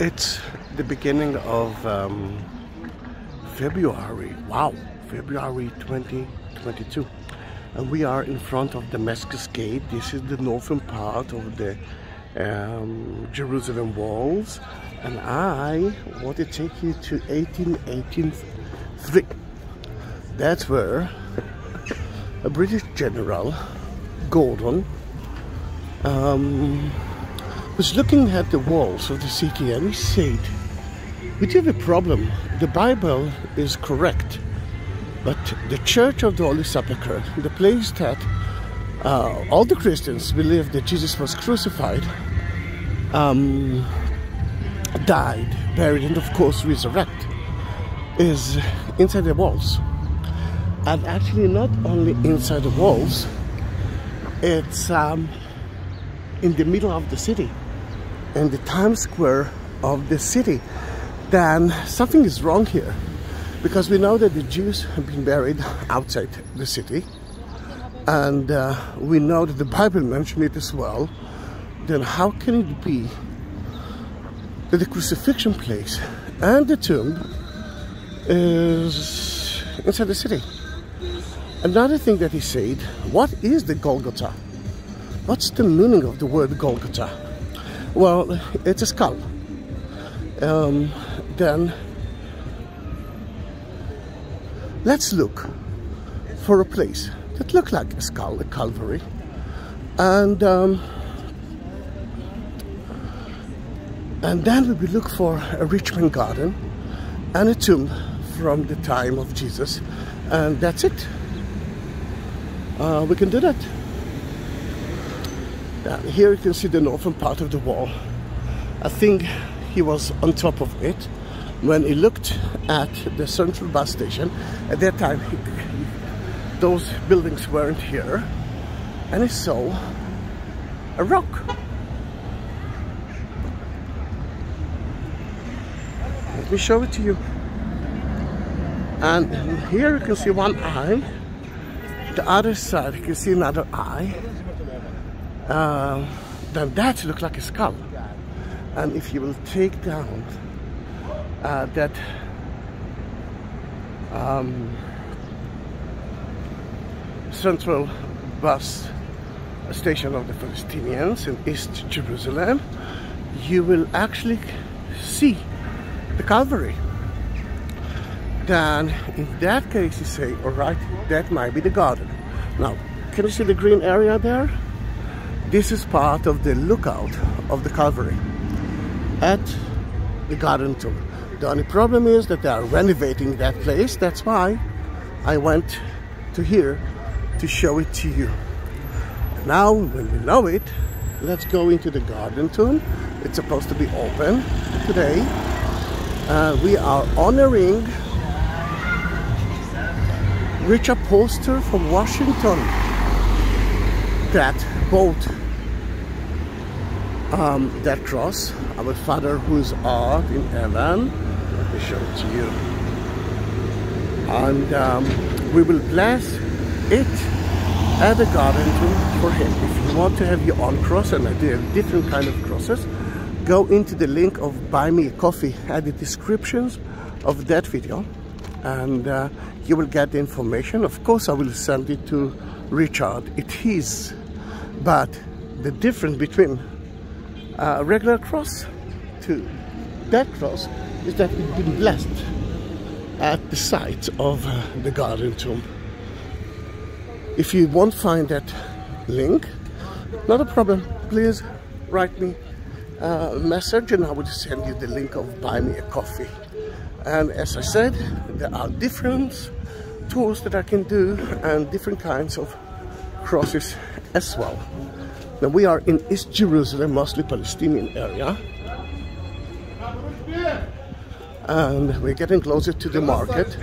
It's the beginning of February. Wow, February 2022. And we are in front of Damascus Gate. This is the northern part of the Jerusalem walls. And I want to take you to 1883. That's where a British general, Gordon, was looking at the walls of the city, and he said, "We do have a problem. The Bible is correct, but the Church of the Holy Sepulcher, the place that all the Christians believe that Jesus was crucified, died, buried, and of course resurrected, is inside the walls. And actually not only inside the walls, it's in the middle of the city, in the Times Square of the city. Then something is wrong here, because we know that the Jews have been buried outside the city, and we know that the Bible mentioned it as well. Then how can it be that the crucifixion place and the tomb is inside the city? Another thing that he said, what is the Golgotha? What's the meaning of the word Golgotha? Well, it's a skull. Then let's look for a place that looks like a skull, a Calvary, and then we will look for a Richmond garden and a tomb from the time of Jesus, and that's it. We can do that. Here you can see the northern part of the wall. I think he was on top of it when he looked at the central bus station. At that time, those buildings weren't here, and he saw a rock. Let me show it to you. And here you can see one eye. The other side you can see another eye. Then that looks like a skull. And if you will take down that central bus station of the Palestinians in East Jerusalem, you will actually see the Calvary. Then in that case you say, all right, that might be the garden. Now, can you see the green area there? This is part of the lookout of the Calvary at the garden tomb. The only problem is that they are renovating that place. That's why I went to here to show it to you. Now, when we know it, let's go into the garden tomb. It's supposed to be open today. We are honoring Richard Poster from Washington that bought that cross. Our Father who is art in heaven. Let me show it to you. And we will bless it at the garden tomb for him. If you want to have your own cross, and I do have different kind of crosses, go into the link of Buy Me a Coffee at the descriptions of that video, and you will get the information. Of course, I will send it to Richard. It is, but the difference between a regular cross to that cross is that it's been blessed at the site of the garden tomb. If you won't find that link, not a problem. Please write me a message and I will send you the link of Buy Me a Coffee. And as I said, there are different tools that I can do and different kinds of crosses as well. Now we are in East Jerusalem, mostly Palestinian area, and we're getting closer to the market.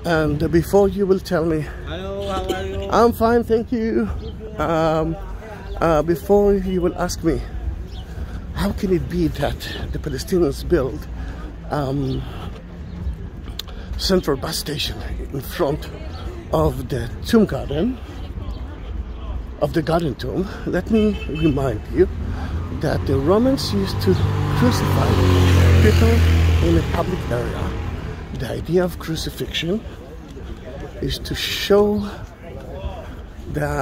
And before you will tell me, hello, how are you? I'm fine, thank you. Before you will ask me, how can it be that the Palestinians build central bus station in front of the tomb garden, of the garden tomb? Let me remind you that the Romans used to crucify people in a public area. The idea of crucifixion is to show the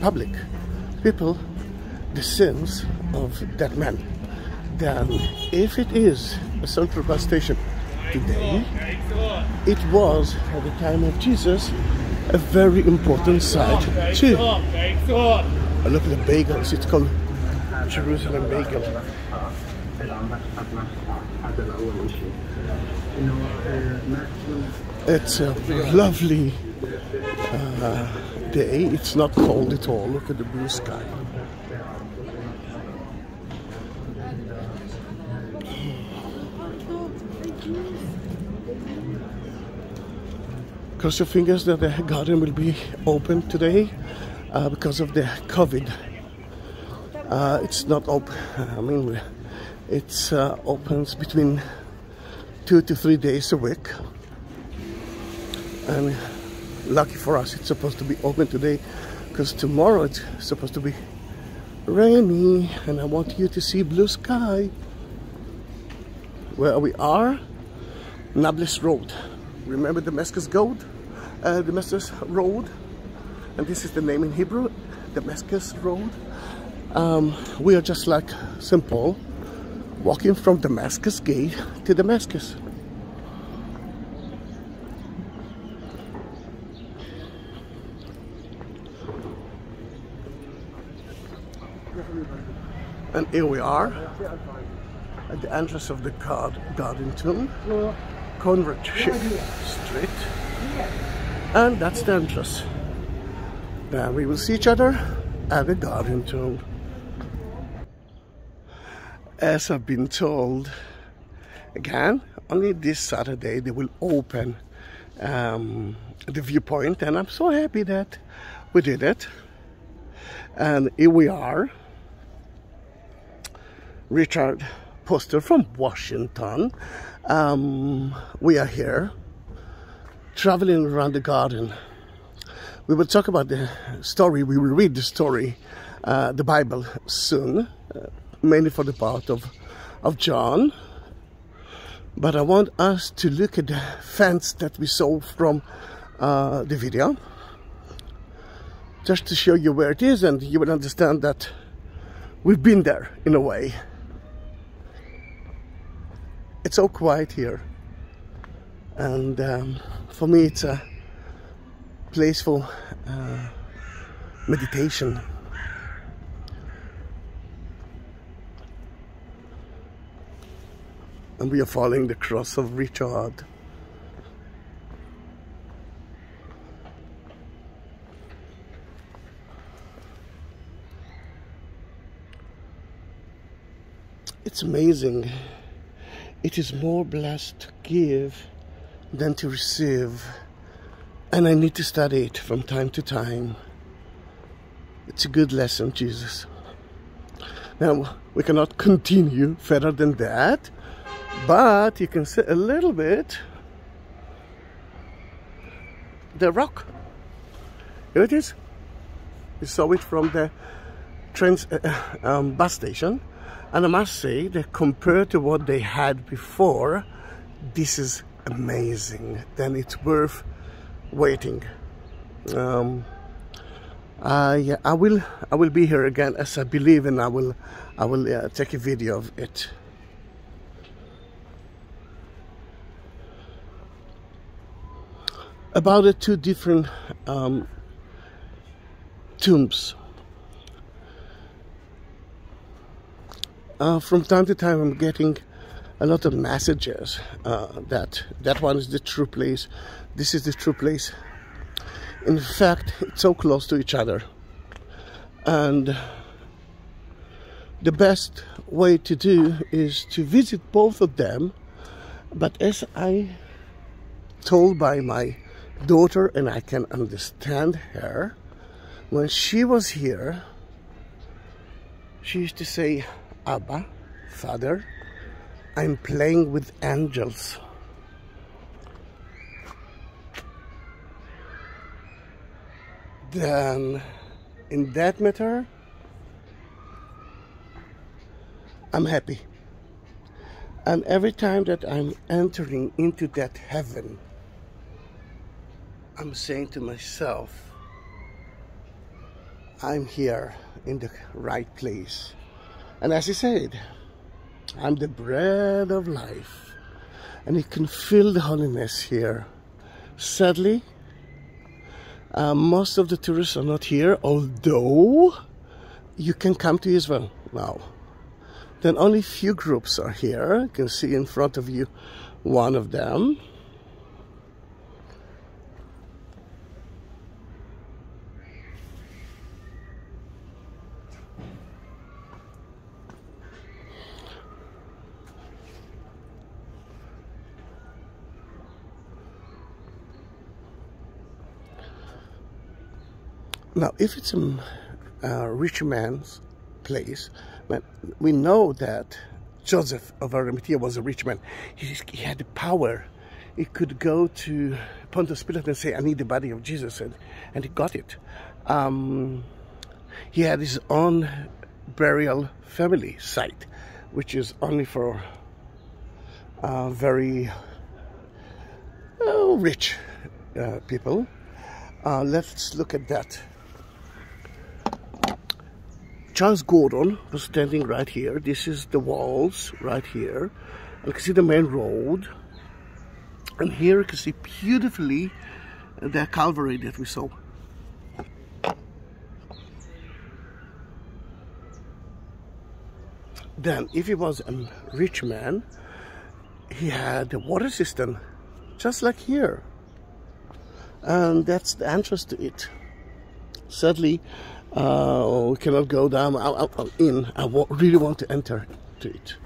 public people the sins of that man. Then, if it is a central bus station today, it was at the time of Jesus a very important site too. Look at the bagels. It's called Jerusalem Bagel. It's a lovely day. It's not cold at all. Look at the blue sky. Cross your fingers that the garden will be open today because of the COVID. It's not open. I mean, it's opens between 2 to 3 days a week. And lucky for us, it's supposed to be open today because tomorrow it's supposed to be rainy, and I want you to see blue sky. Where we are, Nablus Road. Remember Damascus Gate? Damascus Road, and this is the name in Hebrew, Damascus Road. We are just like St. Paul, walking from Damascus Gate to Damascus. And here we are at the entrance of the garden tomb, Shaked Street. And that's the entrance. Then we will see each other at the garden tomb. As I've been told, again, only this Saturday they will open the viewpoint, and I'm so happy that we did it. And here we are. Richard Poster from Washington. We are here traveling around the garden. We will talk about the story. We will read the story, the Bible soon, mainly for the part of John. But I want us to look at the fence that we saw from the video, just to show you where it is, and you will understand that we've been there in a way. It's so quiet here, and for me it's a place for meditation. And we are following the cross of Richard. It's amazing. It is more blessed to give than to receive. And I need to study it from time to time. It's a good lesson, Jesus. Now, we cannot continue further than that, but you can see a little bit the rock. Here it is. You saw it from the bus station. And I must say that compared to what they had before, this is amazing. Then it's worth waiting. Yeah, I will be here again, as I believe, and I will take a video of it. About the two different tombs. From time to time I'm getting a lot of messages that one is the true place, this is the true place. In fact, it's so close to each other, and the best way to do is to visit both of them. But as I told by my daughter, and I can understand her, when she was here she used to say, Abba, Father, I'm playing with angels. then in that matter, I'm happy. And every time that I'm entering into that heaven, I'm saying to myself, I'm here in the right place. And as he said, I'm the bread of life. And you can feel the holiness here. Sadly, most of the tourists are not here, although you can come to Israel now. Then only few groups are here. You can see in front of you one of them. Now, if it's a rich man's place, but we know that Joseph of Arimathea was a rich man. He had the power. He could go to Pontius Pilate and say, I need the body of Jesus, and he got it. He had his own burial family site, which is only for very rich people. Let's look at that. Charles Gordon was standing right here. This is the walls right here. And you can see the main road. And here you can see beautifully the Calvary that we saw. Then, if he was a rich man, he had a water system, just like here. And that's the entrance to it. Sadly, we cannot go down in. I really want to enter to it,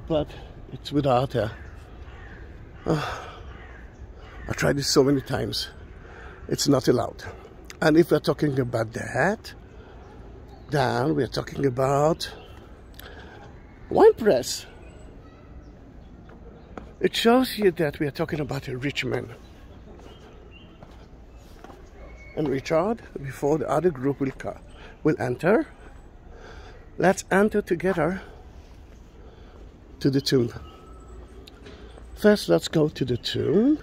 but it's without a. I tried this so many times. It's not allowed. And if we're talking about that, then we're talking about wine press. It shows you that we are talking about a rich man. And Richard, before the other group will enter, let's enter together to the tomb. First, let's go to the tomb.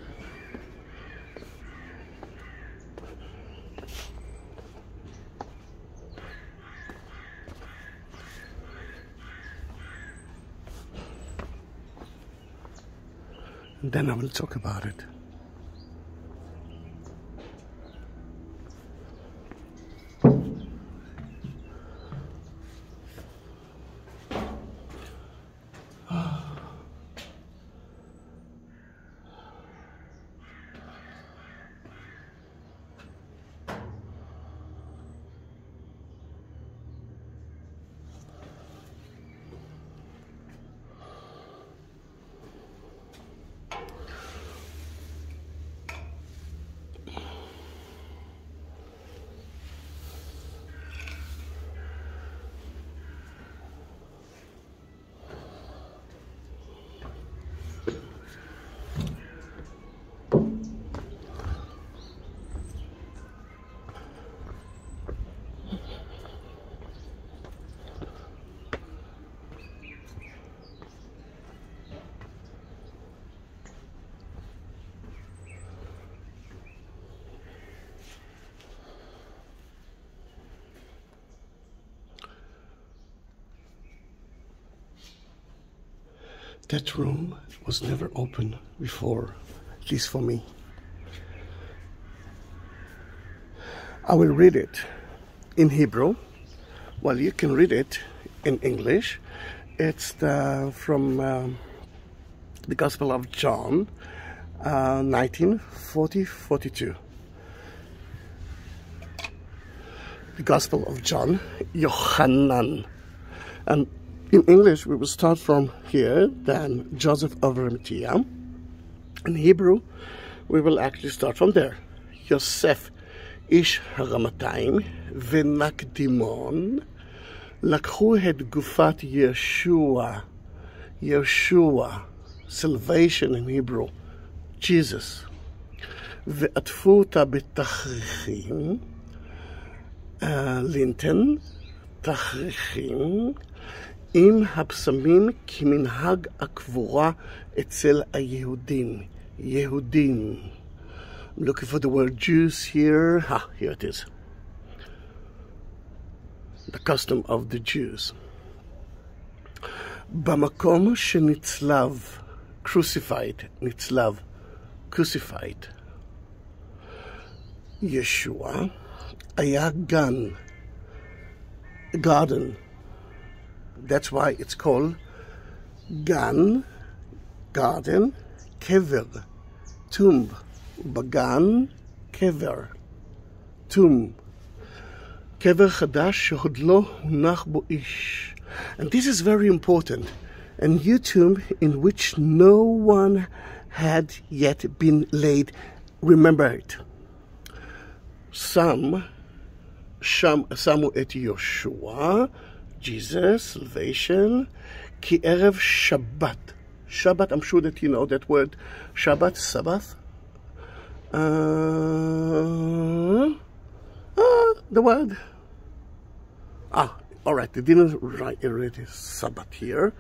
And then I will talk about it. That room was never open before, at least for me. I will read it in Hebrew. Well, you can read it in English. It's from the Gospel of John, 19:40-42. The Gospel of John, Yohanan. And in English, we will start from here, then Joseph of Arimathea. In Hebrew, we will actually start from there. Yosef ish haramatayim v'nakdimon לקחו את גופת Yeshua, salvation in Hebrew, Jesus, ועטפו אותה בתכריכים לינטן, תכריכים, עם הבשמים כמנהג הקבורה אצל היהודים. יהודים. I'm looking for the word Jews here. Ah, here it is. The custom of the Jews. במקום שנצלב, crucified, נצלב, crucified. ישוע היה גן, garden. That's why it's called גן, garden, קבר, tomb. בגן, קבר, tomb. קבר חדש שעוד לא הונח בו איש. And this is very important. A new tomb in which no one had yet been laid. Remember it. שמו את יהושע, Jesus, salvation, כי ערב שבת. Shabbat, I'm sure that you know that word. Shabbat, Sabbath. The word. All right, they didn't write already Sabbath here.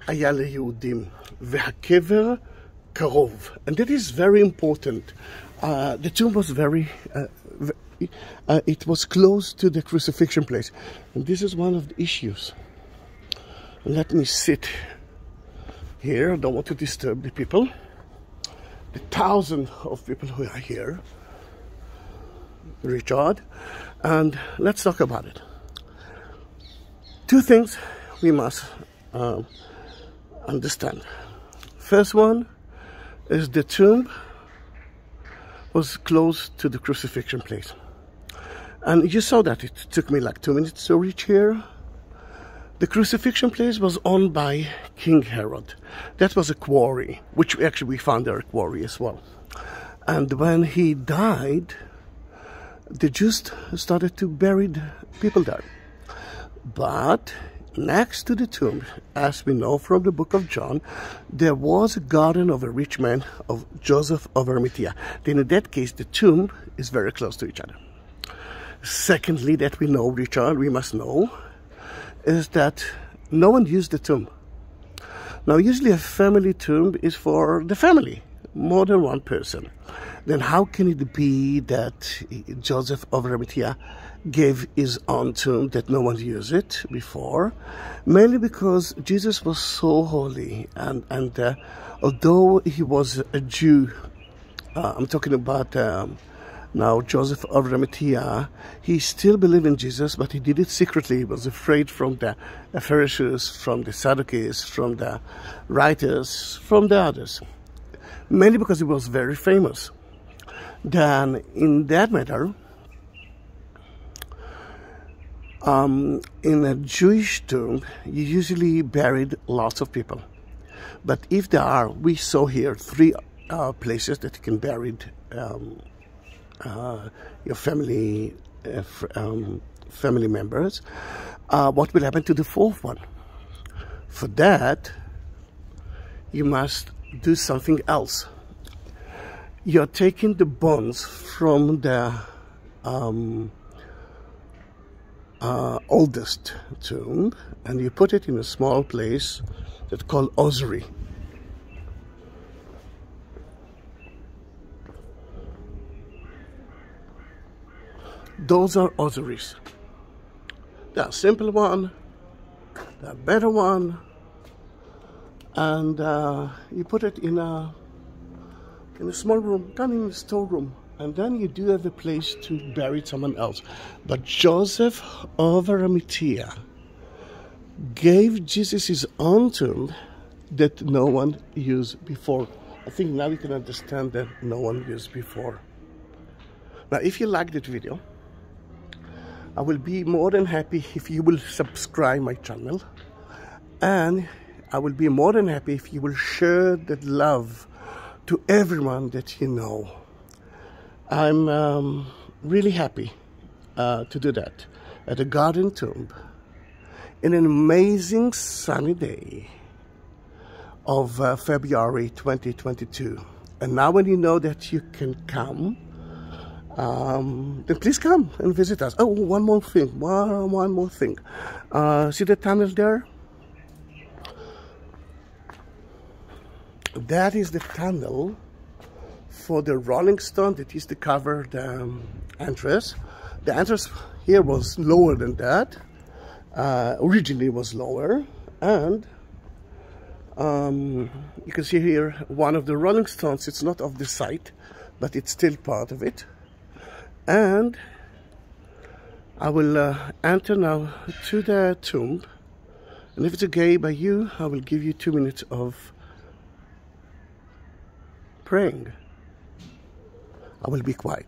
היה ליהודים, והקבר קרוב. And that is very important. The tomb was it was close to the crucifixion place. And this is one of the issues. Let me sit here. I don't want to disturb the people. The thousands of people who are here. Richard. And let's talk about it. Two things we must understand. First one is the tomb was close to the crucifixion place. And you saw that it took me like 2 minutes to reach here. The crucifixion place was owned by King Herod. That was a quarry, which actually we found there a quarry as well. And when he died, the Jews started to bury people there. But next to the tomb, as we know from the book of John, there was a garden of a rich man, of Joseph of Arimathea. Then in that case, the tomb is very close to each other. Secondly, that we know, Richard, we must know, is that no one used the tomb. Now, usually a family tomb is for the family, more than one person. Then how can it be that Joseph of Arimathea gave his own tomb, that no one used it before? Mainly because Jesus was so holy, and although he was a Jew, I'm talking about now Joseph of Arimathea, he still believed in Jesus, but he did it secretly. He was afraid from the Pharisees, from the Sadducees, from the writers, from the others. Mainly because he was very famous. Then, in that matter, in a Jewish tomb, you usually buried lots of people. But if there are, we saw here 3 places that you can bury your family members. What will happen to the 4th one? For that, you must do something else. You're taking the bones from the oldest tomb, and you put it in a small place that's called ossuary. Those are ossuaries. There are simple one, there are better one, and you put it in a small room, kind of in a storeroom, and then you do have a place to bury someone else. But Joseph of Arimathea gave Jesus his own tomb that no one used before. I think now you can understand that no one used before. Now, if you like that video, I will be more than happy if you will subscribe my channel, and I will be more than happy if you will share that love to everyone that you know. I'm really happy to do that at a garden tomb in an amazing sunny day of February 2022. And now when you know that you can come, then please come and visit us. Oh, one more thing. One more thing. See the tunnel there? That is the tunnel for the Rolling Stone that used to cover the entrance. The entrance here was lower than that. Originally was lower, and you can see here one of the Rolling Stones. It's not of the site, but it's still part of it. And I will enter now to the tomb, and if it's okay by you, I will give you 2 minutes of praying. I will be quiet.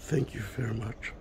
Thank you very much.